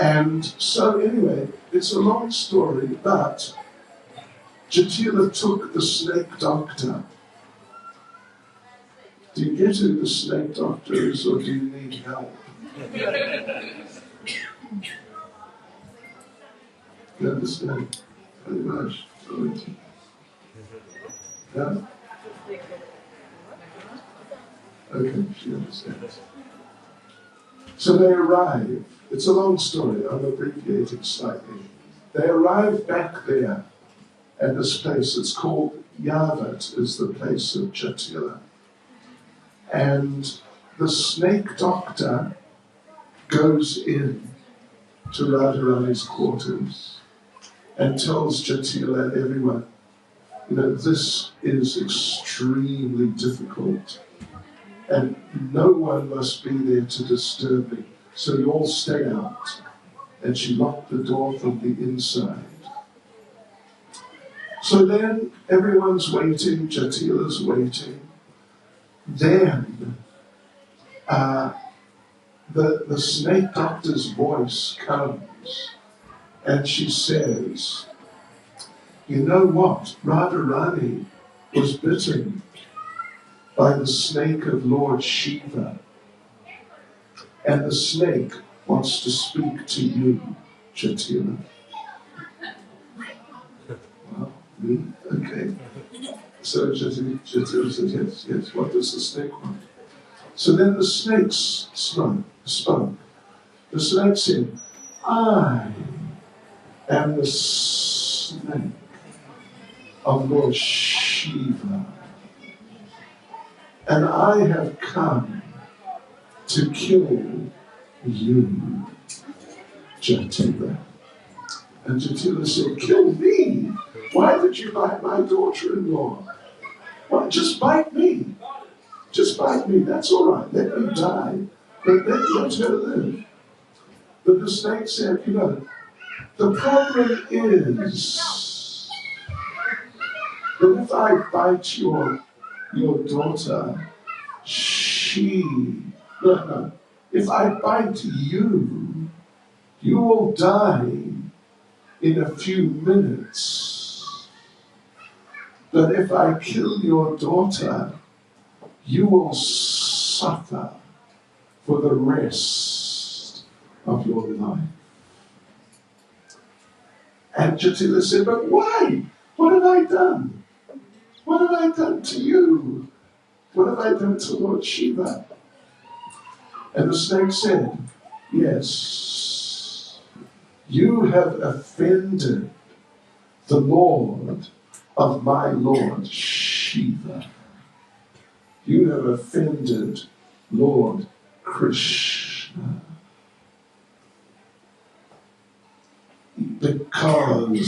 [SPEAKER 1] And so anyway, it's a long story, but Jatila took the snake doctor. Do you get who the snake doctor is, or do you need help? You understand? Very much. Yeah? Okay, she understands. So they arrive. It's a long story, I'm abbreviating slightly. They arrive back there at this place. It's called Yavat, is the place of Jatila. And the snake doctor goes in to Radharani's quarters and tells Jatila and everyone, this is extremely difficult and no one must be there to disturb me, so you all stay out. And she locked the door from the inside. So then everyone's waiting, Jatila's waiting. Then the snake doctor's voice comes and she says, you know what? Radharani was bitten by the snake of Lord Shiva. And the snake wants to speak to you, Jatila. Well, me? Okay. So Jatila says, yes, what does the snake want? So then the snake spoke. The snake said, I am the snake of Lord Shiva. And I have come to kill you, Jatila. And Jatila said, kill me? Why did you bite my daughter-in-law? Well, just bite me. Just bite me, that's all right. Let me die, but let her live. But the snake said, the problem is that if I bite your daughter, if I bite you, you will die in a few minutes. But if I kill your daughter, you will suffer for the rest of your life. And Jatila said, but why? What have I done? What have I done to you? What have I done to Lord Shiva? And the snake said, yes, you have offended the Lord of my Lord Shiva. You have offended Lord Krishna. Because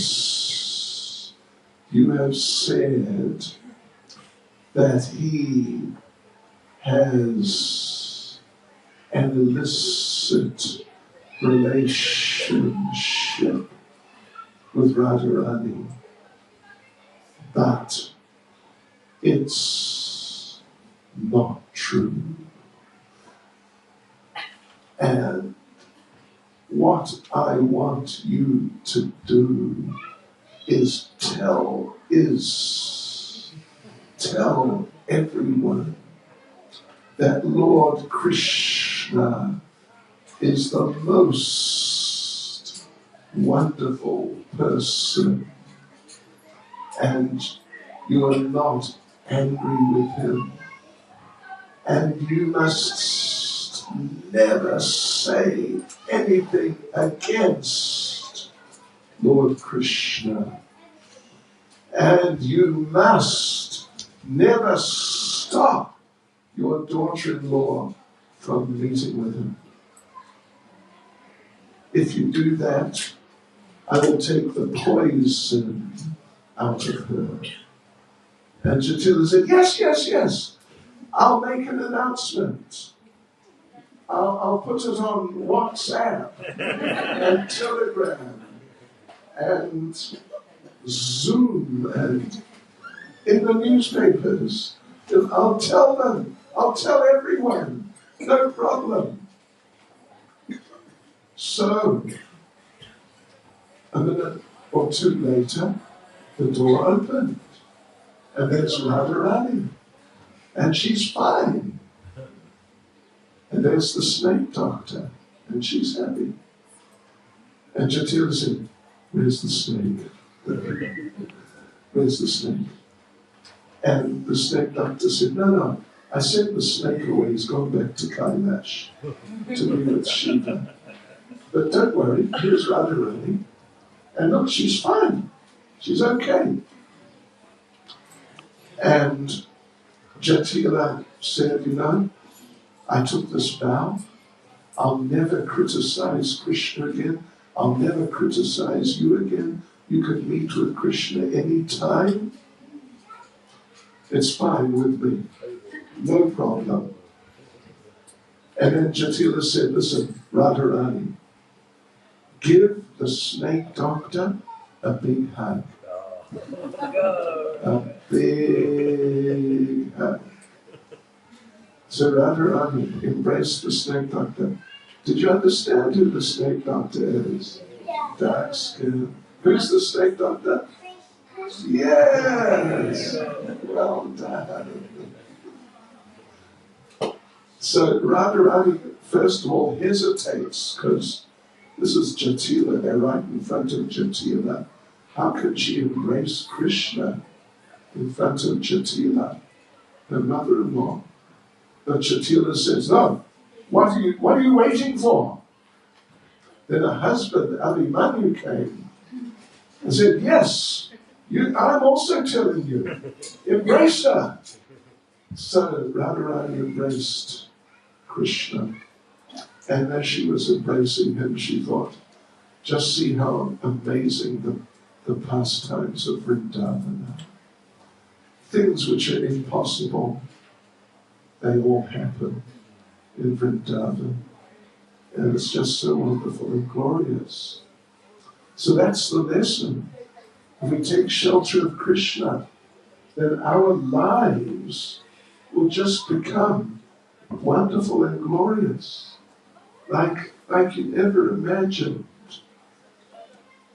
[SPEAKER 1] you have said that he has an illicit relationship with Radharani, but it's not true. And what I want you to do is tell everyone that Lord Krishna is the most wonderful person, and you are not angry with him. And you must never say anything against Lord Krishna. And you must never stop your daughter-in-law from meeting with him. If you do that, I will take the poison out of her. And Jatila said, yes. I'll make an announcement. I'll put it on WhatsApp and Telegram and Zoom and in the newspapers. I'll tell them. I'll tell everyone. No problem. So, a minute or two later, the door opened. And there's Radharani. And she's fine. And there's the snake doctor. And she's happy. And Jatila said, where's the snake? Where's the snake? And the snake doctor said, no, I sent the snake away. He's gone back to Kailash to be with Shiva. But don't worry, here's Radharani. And look, she's fine. She's okay. And Jatila said, I took this vow. I'll never criticize Krishna again. I'll never criticize you again. You can meet with Krishna any time. It's fine with me. No problem. And then Jatila said, listen, Radharani, give the snake doctor a big hug. A big hug. So Radharani embraced the snake doctor. Did you understand who the snake doctor is? Yeah. Dark skin. Who's the snake doctor? Yes! Well done. So Radharani, first of all, hesitates, because this is Jatila. They're right in front of Jatila. How can she embrace Krishna in front of Jatila, her mother-in-law? But Jatila says, no, what are you waiting for? Then her husband, Abhimanyu, came and said, yes, I'm also telling you, embrace her. So Radharani embraced Krishna. And as she was embracing him, she thought, just see how amazing the pastimes of Vrindavana are. Things which are impossible, they all happen in Vrindavan. And it's just so wonderful and glorious. So that's the lesson. If we take shelter of Krishna, then our lives will just become wonderful and glorious, like you never imagined.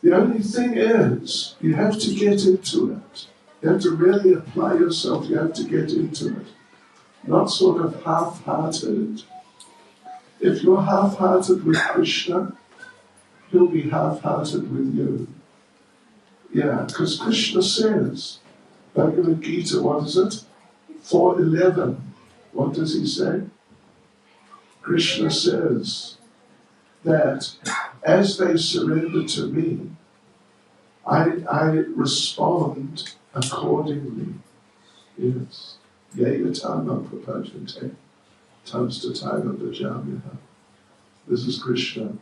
[SPEAKER 1] The only thing is, you have to get into it. You have to really apply yourself. You have to get into it. Not sort of half-hearted. If you're half-hearted with Krishna, he'll be half-hearted with you. Yeah, because Krishna says, Bhagavad Gita, what is it? 4:11. What does he say? Krishna says that as they surrender to me, I respond accordingly. Yes. Yeyatamam prapajante, tamstataiva bhajamyaha. This is Krishna.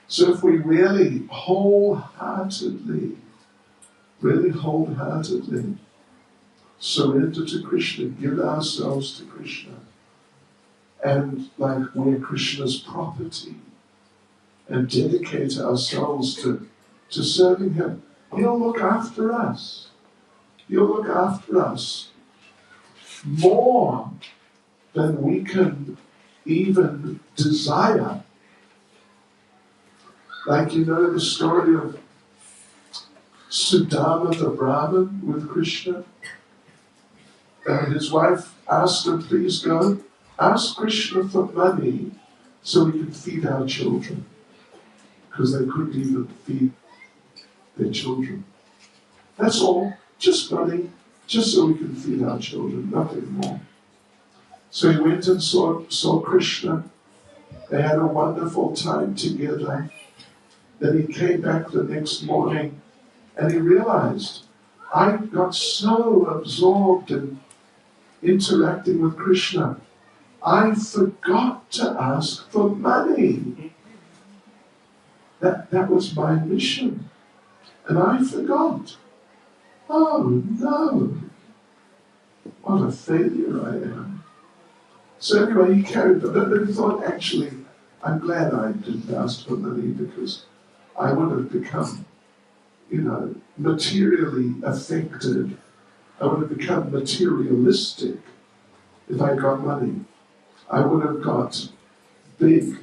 [SPEAKER 1] So if we really wholeheartedly surrender to Krishna, give ourselves to Krishna, and like we're Krishna's property, and dedicate ourselves to serving him, he'll look after us. He'll look after us more than we can even desire. Like you know the story of Sudama the Brahmin with Krishna? And his wife asked him, please go, ask Krishna for money so we can feed our children. Because they couldn't even feed their children. That's all, just money, just so we can feed our children, nothing more. So he went and saw Krishna. They had a wonderful time together. Then he came back the next morning and he realized, I got so absorbed in interacting with Krishna, I forgot to ask for money. That was my mission. And I forgot. Oh no, what a failure I am. So anyway, he carried on. But he thought, actually, I'm glad I didn't ask for money because I would have become, materially affected. I would have become materialistic if I got money. I would have got big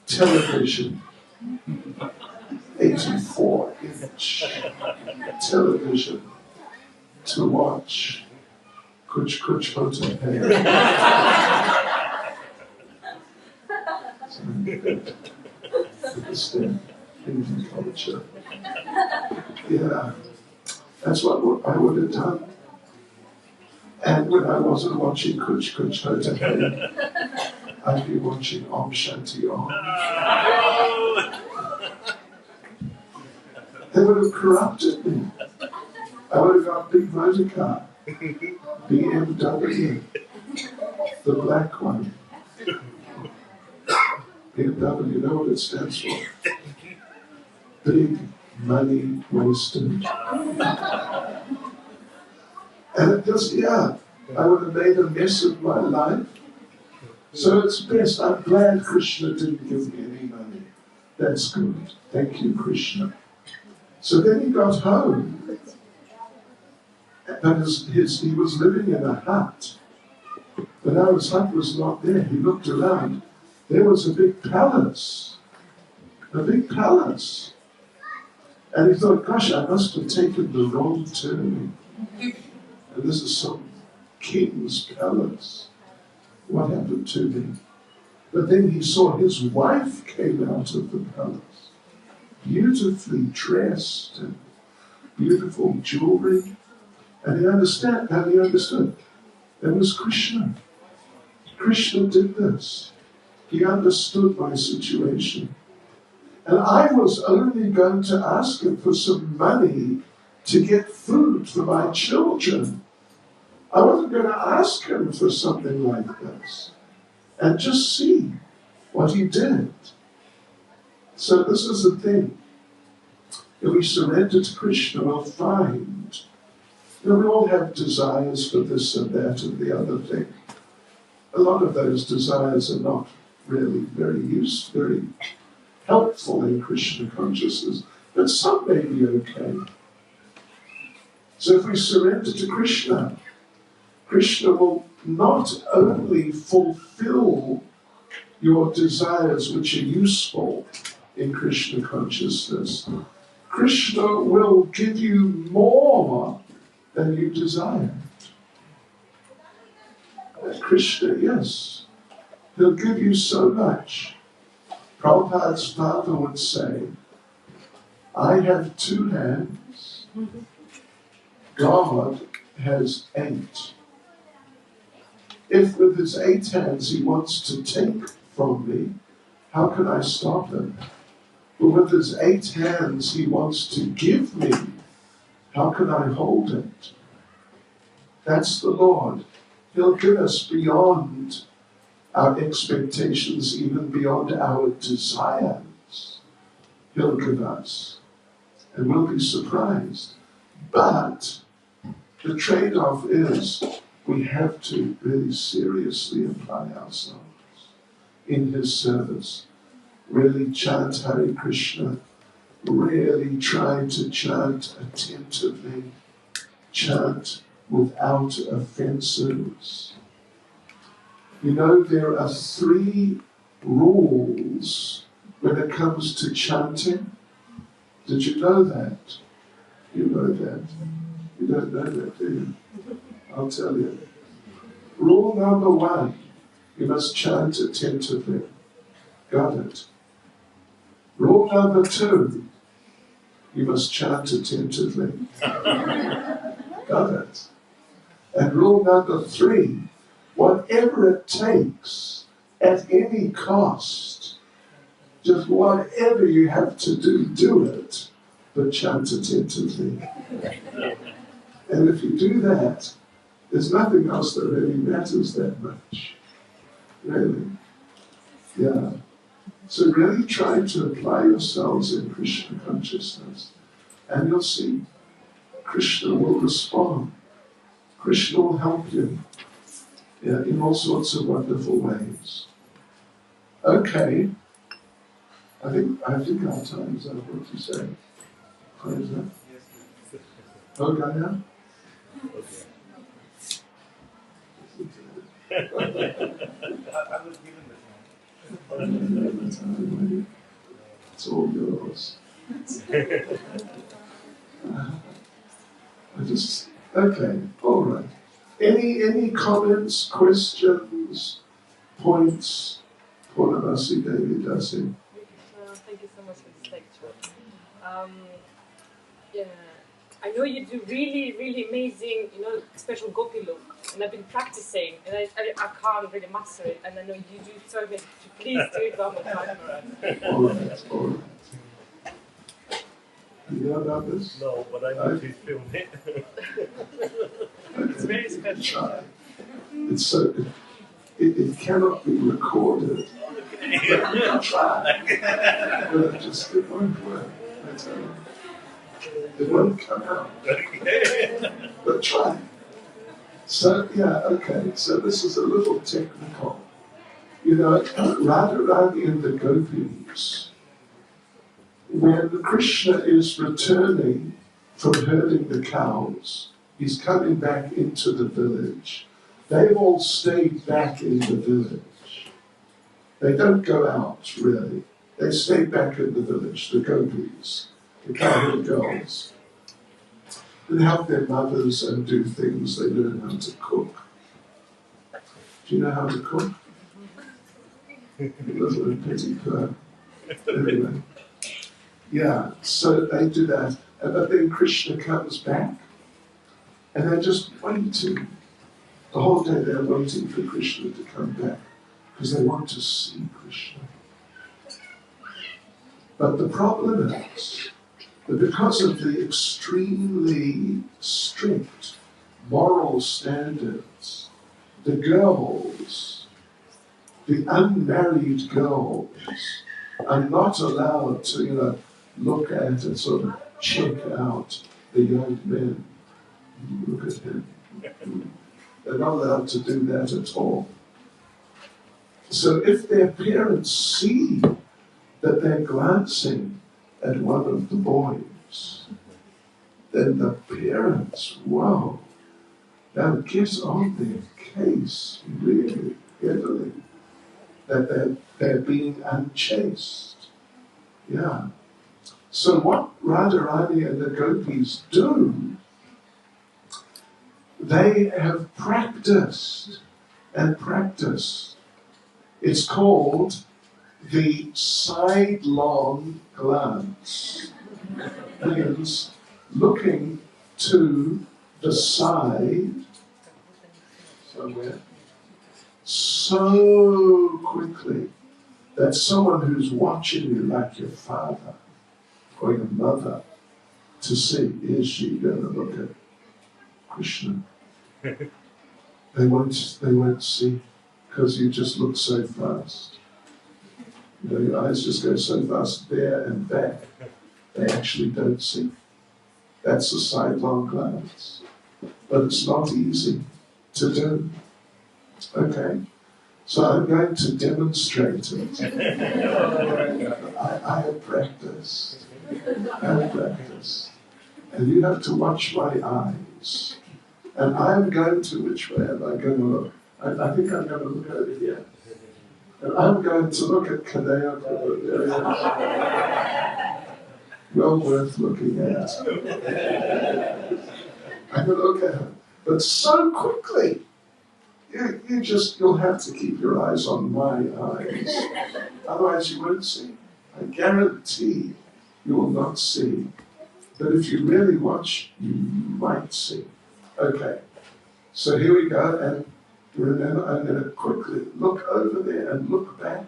[SPEAKER 1] television, 84-inch television to watch Kuch Kuch Hota Hai. Indian culture. Yeah, that's what I would have done. And when I wasn't watching Kuch Kuch Hota Hai, I'd be watching Om Shanti Om. They would have corrupted me. I would have got big motor car, BMW, the black one. BMW, you know what it stands for? Big money wasted. And it just, I would have made a mess of my life. So it's best. I'm glad Krishna didn't give me any money. That's good. Thank you, Krishna. So then he got home. But he was living in a hut. But now his hut was not there. He looked around. There was a big palace. A big palace. And he thought, gosh, I must have taken the wrong turning. And this is some king's palace. What happened to me? But then he saw his wife came out of the palace, beautifully dressed and beautiful jewelry. And he understood. It was Krishna. Krishna did this. He understood my situation. And I was only going to ask him for some money to get food for my children. I wasn't going to ask him for something like this. And just see what he did. So this is the thing. If we surrender to Krishna, we'll find, we all have desires for this and that and the other thing. A lot of those desires are not really very helpful in Krishna consciousness, but some may be okay. So if we surrender to Krishna, Krishna will not only fulfill your desires which are useful in Krishna consciousness, Krishna will give you more than you desire. Krishna, yes, he'll give you so much. Prabhupada's father would say, I have 2 hands, God has 8. If with his 8 hands he wants to take from me, how can I stop him? But with his 8 hands he wants to give me, how can I hold it? That's the Lord. He'll give us beyond our expectations, even beyond our desires. He'll give us. And we'll be surprised. But the trade-off is we have to really seriously apply ourselves in his service. Really chant Hare Krishna. Really try to chant attentively. Chant without offenses. You know, there are 3 rules when it comes to chanting. Did you know that? You know that. You don't know that, do you? I'll tell you. Rule number 1, you must chant attentively. Got it? Rule number 2, you must chant attentively. Got it? And rule number 3, whatever it takes, at any cost, just whatever you have to do, do it, but chant attentively. And if you do that, there's nothing else that really matters that much. Really. Yeah. So really try to apply yourselves in Krishna consciousness, and you'll see Krishna will respond. Krishna will help you, yeah, in all sorts of wonderful ways. Okay. I think our time is up. What do you say? Praise that? Okay now?
[SPEAKER 2] I was given the time.
[SPEAKER 1] It's all yours. Okay, all right. Any comments, questions, points? Purnamasi Devi Dasi.
[SPEAKER 3] Thank you so much for this lecture. Yeah, I know you do really, really amazing, special gopi look, and I've been practicing, and I can't really master it, and I know you do so much. Please do it one more time for us.
[SPEAKER 1] All right. You know about this?
[SPEAKER 2] No, but I know she's filmed it.
[SPEAKER 3] It's very special.
[SPEAKER 1] It's so... It cannot be recorded. But you can try. But it won't work, I tell you. It won't come out. But try. So, yeah, okay. So this is a little technical. Radharani and the gopis, when Krishna is returning from herding the cows, he's coming back into the village. They've all stayed back in the village. They don't go out, really. They stay back in the village, the gopis, the cowherd girls, and help their mothers and do things. They learn how to cook. Do you know how to cook? Little and petty poor. Anyway. Yeah, so they do that. But then Krishna comes back, and they're just waiting. The whole day they're waiting for Krishna to come back, because they want to see Krishna. But the problem is that because of the extremely strict moral standards, the girls, the unmarried girls, are not allowed to, look at and sort of check out the young men. Look at him. They're not allowed to do that at all. So if their parents see that they're glancing at one of the boys, then the parents, wow, they'll get on their case really heavily, that they're being unchaste. Yeah. So what Radharani and the gopis do, they have practiced and practiced. It's called the sidelong glance. Means looking to the side somewhere so quickly that someone who's watching you, like your father or your mother, to see, is she going to look at Krishna? They won't see, because you just look so fast. You know, your eyes just go so fast there and back. They actually don't see. That's a sidelong glance. But it's not easy to do. Okay? So I'm going to demonstrate it. I have practiced. And you have to watch my eyes. And I'm going to, which way am I going to look? I think I'm going to look over here. And I'm going to look at Kadeo. Well worth looking at. I'm going to look at him. But so quickly, you'll have to keep your eyes on my eyes. Otherwise you won't see. I guarantee you will not see. But if you really watch, you might see. Okay. So here we go. And remember, I'm going to quickly look over there and look back.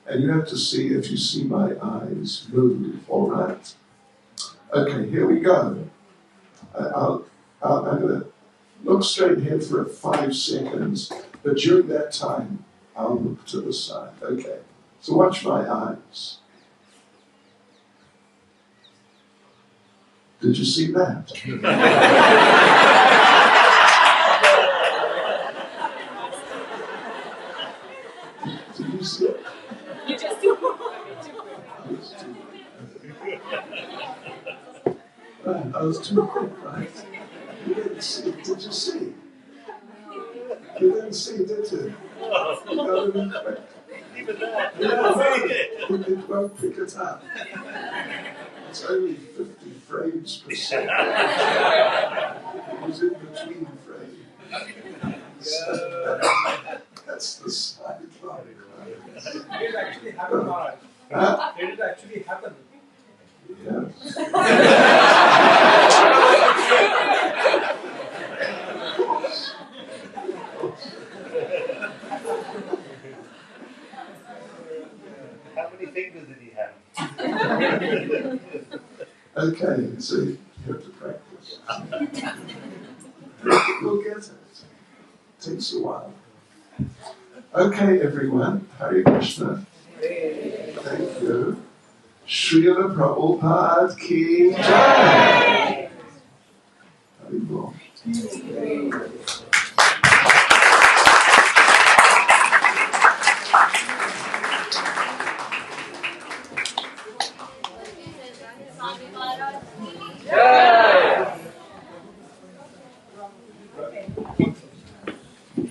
[SPEAKER 1] And you have to see if you see my eyes move. All right? Okay, here we go. I'm going to look straight ahead for 5 seconds, but during that time, I'll look to the side. Okay, so watch my eyes. Did you see that? Did you see it?
[SPEAKER 3] You just do.
[SPEAKER 1] Right, I was too quick, right? You didn't see. Did you see? You didn't see, did you? You got it in quick.
[SPEAKER 2] Even that.
[SPEAKER 1] It won't pick it up. It's only 50 frames per second. It was in between frames. So that's the sideline.
[SPEAKER 2] Did it actually happen, Maharaj?
[SPEAKER 1] Huh?
[SPEAKER 2] Did it actually happen?
[SPEAKER 1] Yes.
[SPEAKER 2] How many fingers did he have?
[SPEAKER 1] Okay, so you have to practice. You'll get it. Takes a while. Okay, everyone. Hare Krishna. Thank you. Srila Prabhupada Ki Jai. Haribol.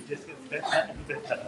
[SPEAKER 2] Just gets better and better.